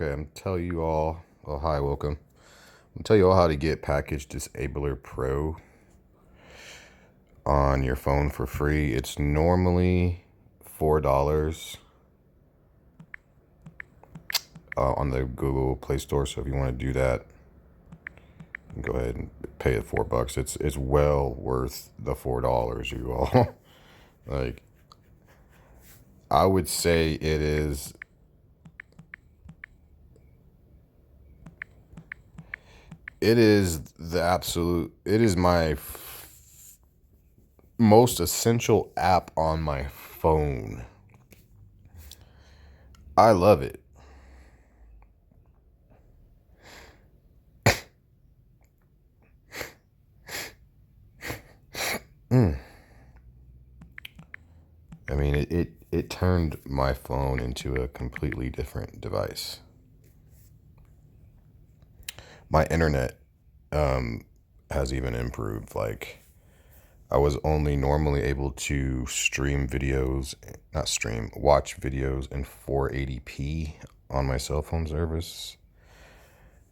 Okay, I'm tell you all. Oh, hi, welcome. I'm tell you all how to get Package Disabler Pro on your phone for free. It's normally $4 on the Google Play Store. So if you want to do that, go ahead and pay it $4. It's well worth the $4, you all. Like, I would say it is. It is the absolute. It is my most essential app on my phone. I love it. I mean, it turned my phone into a completely different device. My internet has even improved. Like, I was only normally able to watch videos in 480p on my cell phone service.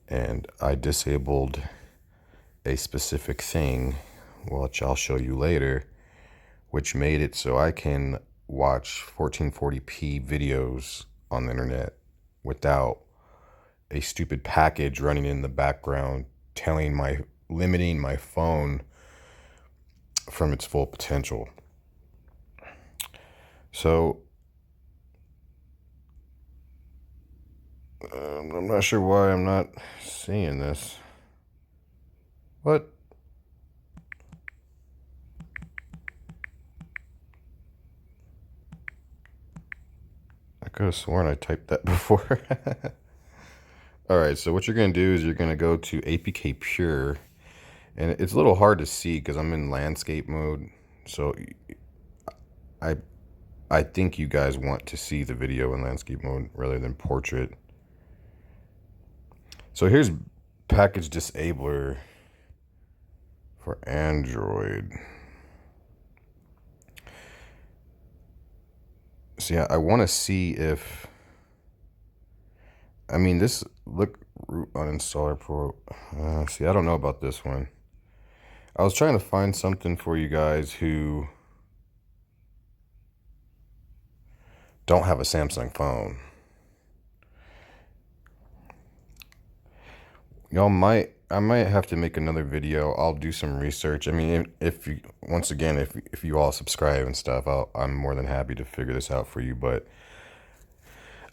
And I disabled a specific thing, which I'll show you later, which made it so I can watch 1440p videos on the internet without a stupid package running in the background limiting my phone from its full potential. So I'm not sure why I'm not seeing this. What? I could have sworn I typed that before. All right, so what you're going to do is you're going to go to APK Pure, and it's a little hard to see because I'm in landscape mode. So I I think you guys want to see the video in landscape mode rather than portrait. So here's Package Disabler for Android. So yeah, I want to see if, I mean, this look root uninstaller pro. See, I don't know about this one. I was trying to find something for you guys who don't have a Samsung phone. I might have to make another video. I'll do some research. I mean, if you, once again, if you all subscribe and stuff, I'm more than happy to figure this out for you. But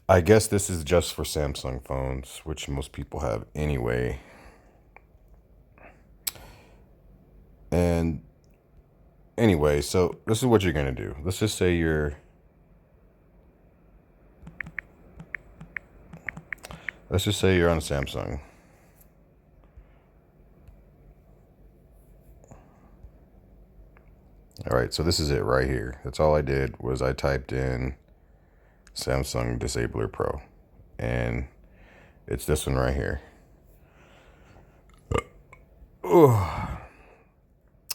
I guess this is just for Samsung phones, which most people have anyway. And anyway, so this is what you're gonna do. Let's just say you're on Samsung. All right, so this is it right here. That's all I did was I typed in Samsung Disabler Pro, and it's this one right here.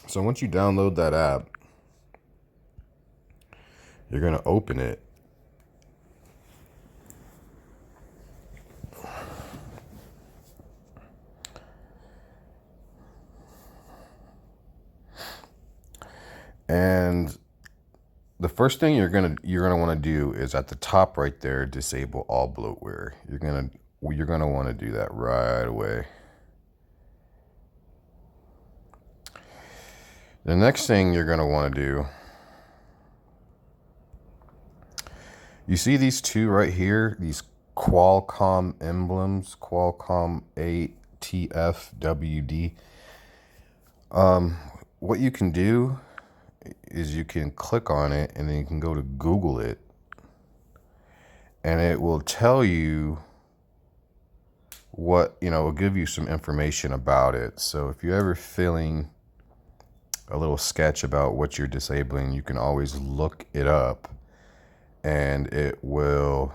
So once you download that app, you're gonna open it. And the first thing you're gonna want to do is at the top right there, disable all bloatware. You're gonna want to do that right away. The next thing you're gonna want to do, you see these two right here, these Qualcomm emblems, Qualcomm 8TFWD. What you can do is you can click on it and then you can go to Google it, and it will tell you it'll give you some information about it. So if you're ever feeling a little sketch about what you're disabling, you can always look it up and it will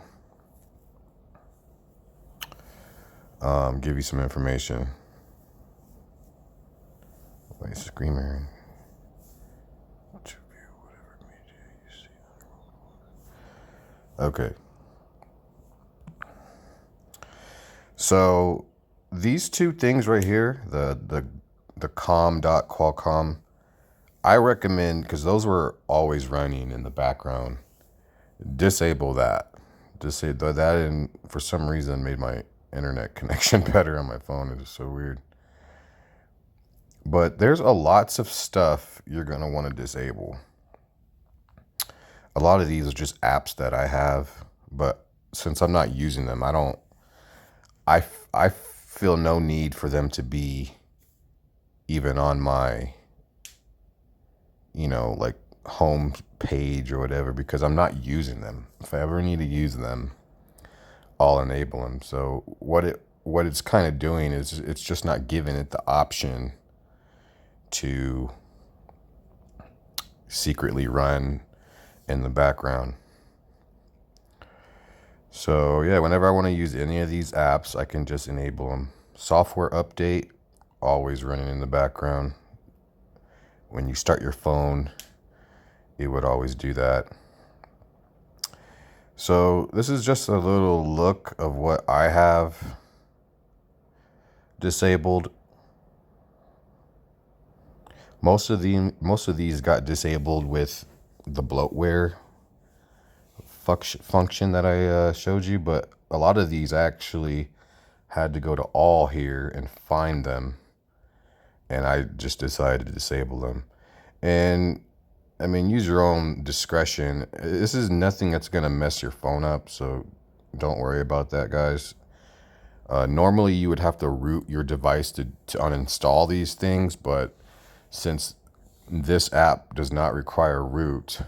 give you some information. Wait, screamer. Okay. So these two things right here, the com.qualcomm, I recommend, because those were always running in the background, disable that. Disable that, and for some reason made my internet connection better on my phone. It is so weird. But there's a lots of stuff you're gonna want to disable. A lot of these are just apps that I have, but since I'm not using them, I feel no need for them to be even on my, like home page or whatever, because I'm not using them. If I ever need to use them, I'll enable them. So what it's kind of doing is it's just not giving it the option to secretly run in the background. So yeah, whenever I want to use any of these apps, I can just enable them. Software update, always running in the background. When you start your phone, it would always do that. So this is just a little look of what I have disabled. Most of these got disabled with the bloatware function that I showed you, but a lot of these actually had to go to all here and find them, and I just decided to disable them. And I mean, use your own discretion. This is nothing that's gonna mess your phone up, so don't worry about that, guys. Normally, you would have to root your device to uninstall these things, but since this app does not require root,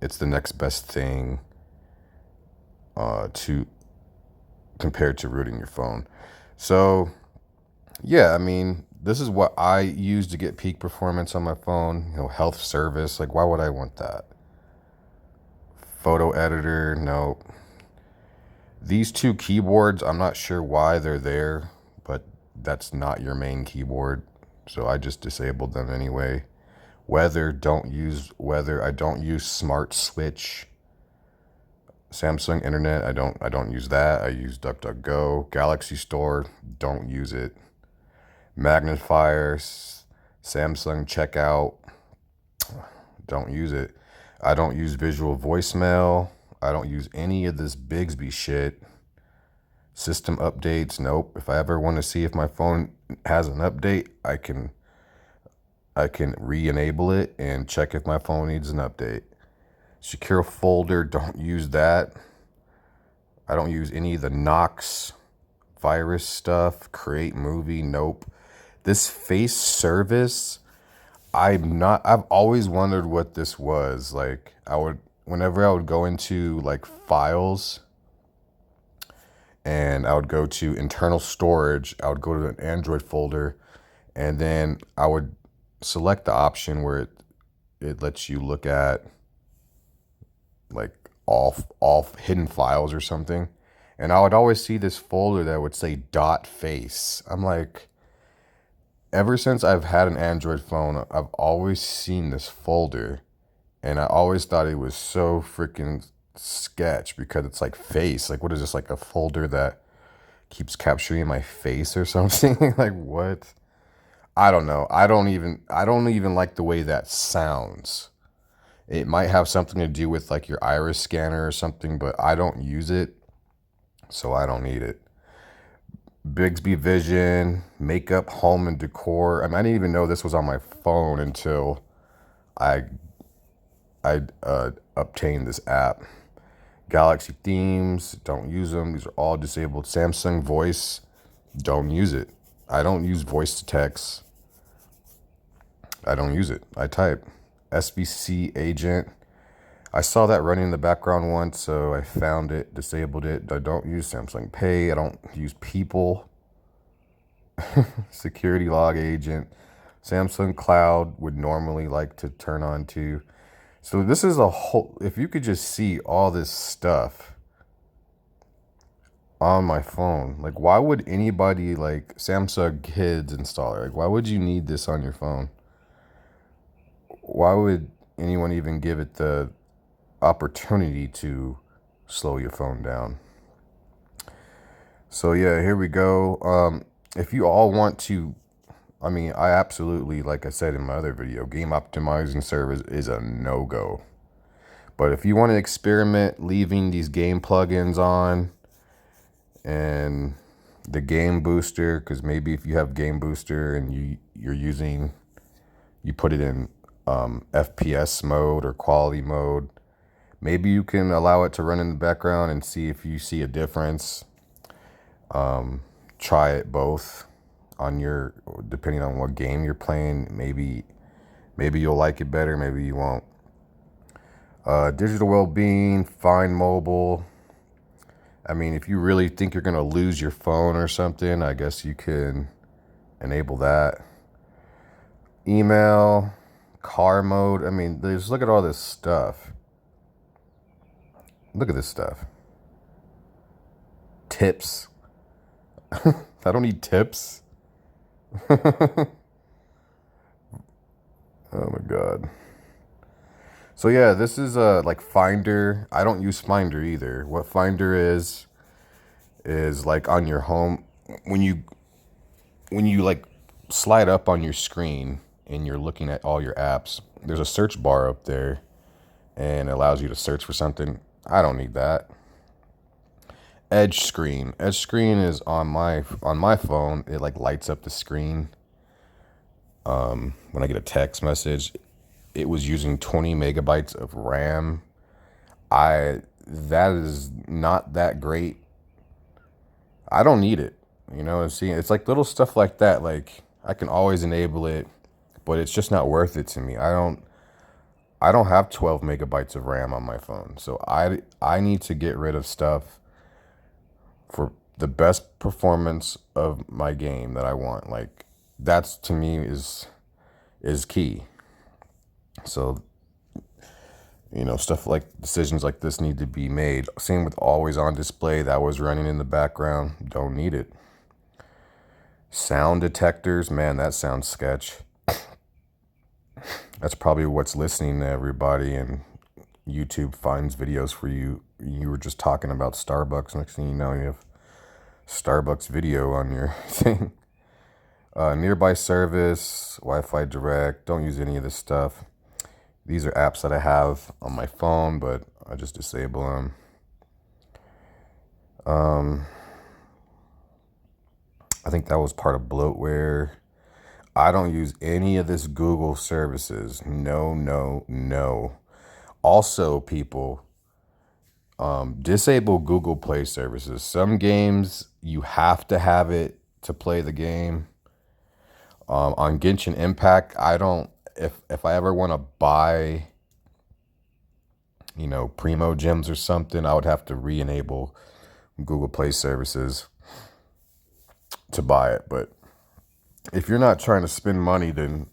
it's the next best thing to compared to rooting your phone. So yeah, I mean, this is what I use to get peak performance on my phone. Health service. Like, why would I want that? Photo editor. No. These two keyboards, I'm not sure why they're there, but that's not your main keyboard. So I just disabled them anyway. Weather, don't use weather. I don't use smart switch. Samsung internet, I don't use that. I use DuckDuckGo. Galaxy Store, don't use it. Magnifier, Samsung checkout, don't use it. I don't use visual voicemail. I don't use any of this Bixby shit. System updates, nope. If I ever want to see if my phone has an update, I can re-enable it and check if my phone needs an update. Secure folder, don't use that. I don't use any of the Knox virus stuff. Create movie, nope. This face service, I've always wondered what this was. Like, whenever I would go into like files and I would go to internal storage, I would go to an Android folder, and then I would select the option where it lets you look at like all hidden files or something. And I would always see this folder that would say .face. I'm like, ever since I've had an Android phone, I've always seen this folder, and I always thought it was so freaking sketch because it's like face. Like, what is this, like a folder that keeps capturing my face or something? Like, what? I don't know. I don't even like the way that sounds. It might have something to do with like your iris scanner or something, but I don't use it, so I don't need it. Bixby Vision, makeup, home, and decor. I mean, I didn't even know this was on my phone until I obtained this app. Galaxy themes, don't use them. These are all disabled. Samsung voice, don't use it. I don't use voice to text. I don't use it. I type. SBC agent. I saw that running in the background once, so I found it, disabled it. I don't use Samsung Pay. I don't use People. Security log agent. Samsung Cloud would normally like to turn on too. So this is a whole, if you could just see all this stuff on my phone, like why would anybody like Samsung Kids installer, like why would you need this on your phone? Why would anyone even give it the opportunity to slow your phone down? So yeah, here we go. If you all want to, I mean, I absolutely, like I said in my other video, game optimizing service is a no-go. But if you want to experiment leaving these game plugins on and the game booster, because maybe if you have game booster and you put it in FPS mode or quality mode, maybe you can allow it to run in the background and see if you see a difference. Try it both on your, depending on what game you're playing. Maybe you'll like it better, maybe you won't. Digital well-being, find mobile. I mean, if you really think you're gonna lose your phone or something, I guess you can enable that. Email, car mode. I mean, just look at all this stuff. Look at this stuff. Tips. I don't need tips. Oh my God. So yeah, this is like Finder. I don't use Finder either. What Finder is like on your home when you like slide up on your screen and you're looking at all your apps, there's a search bar up there and it allows you to search for something. I don't need that. Edge screen. Edge screen is on my phone. It like lights up the screen. When I get a text message, it was using 20 megabytes of RAM. That is not that great. I don't need it. You know what I'm saying? It's like little stuff like that. Like I can always enable it, but it's just not worth it to me. I don't have 12 megabytes of RAM on my phone. So I need to get rid of stuff for the best performance of my game that I want. Like that's to me is key. So, you know, stuff like decisions like this need to be made. Same with always on display. That was running in the background. Don't need it. Sound detectors, man, that sounds sketch. That's probably what's listening to everybody, and YouTube finds videos for you. You were just talking about Starbucks. Next thing you know, you have Starbucks video on your thing. Nearby service, Wi-Fi direct. Don't use any of this stuff. These are apps that I have on my phone, but I just disable them. I think that was part of bloatware. I don't use any of this Google services. No, no, no. Also, people, disable Google Play services. Some games, you have to have it to play the game. On Genshin Impact, I don't, if I ever want to buy, you know, Primo gems or something, I would have to re-enable Google Play services to buy it. But if you're not trying to spend money, then,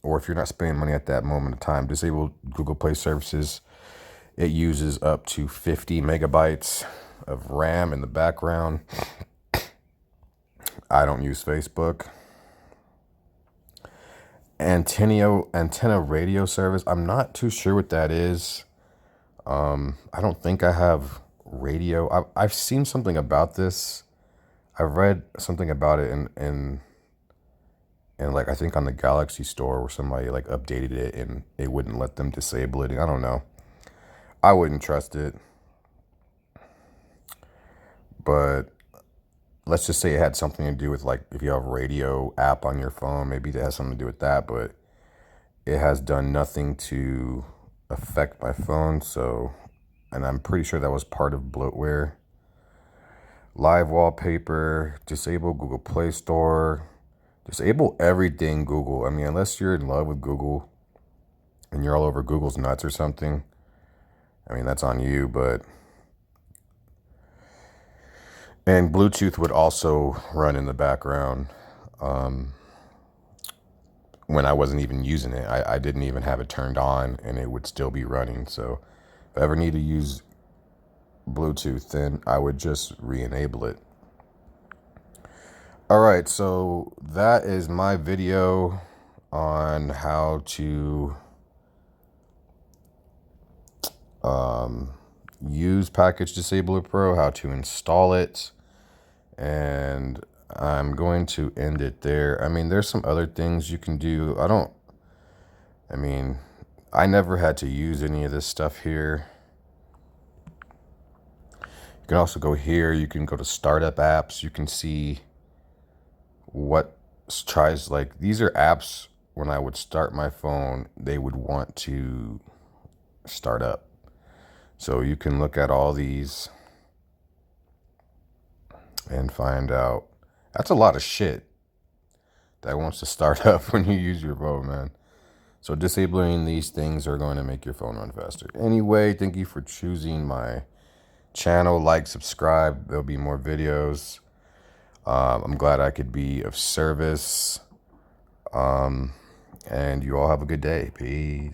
or if you're not spending money at that moment of time, disable Google Play services. It uses up to 50 megabytes of RAM in the background. I don't use Facebook. Antenna radio service. I'm not too sure what that is. I don't think I have radio. I've seen something about this. I've read something about it and like I think on the Galaxy store where somebody like updated it and it wouldn't let them disable it. I don't know. I wouldn't trust it. But let's just say it had something to do with like if you have a radio app on your phone, maybe it has something to do with that, but it has done nothing to affect my phone. So, and I'm pretty sure that was part of bloatware. Live wallpaper, disable Google Play Store, disable everything Google. I mean, unless you're in love with Google and you're all over Google's nuts or something, I mean, that's on you, but. And Bluetooth would also run in the background when I wasn't even using it. I didn't even have it turned on and it would still be running. So if I ever need to use Bluetooth, then I would just re-enable it. All right, so that is my video on how to use Package Disabler Pro, how to install it. And I'm going to end it there. I mean, there's some other things you can do. I never had to use any of this stuff here. You can also go here. You can go to startup apps. You can see what tries, like, these are apps when I would start my phone, they would want to start up. So you can look at all these and find out. That's a lot of shit that wants to start up when you use your phone, man. So disabling these things are going to make your phone run faster. Anyway, thank you for choosing my channel. Like, subscribe. There'll be more videos. I'm glad I could be of service. And you all have a good day. Peace.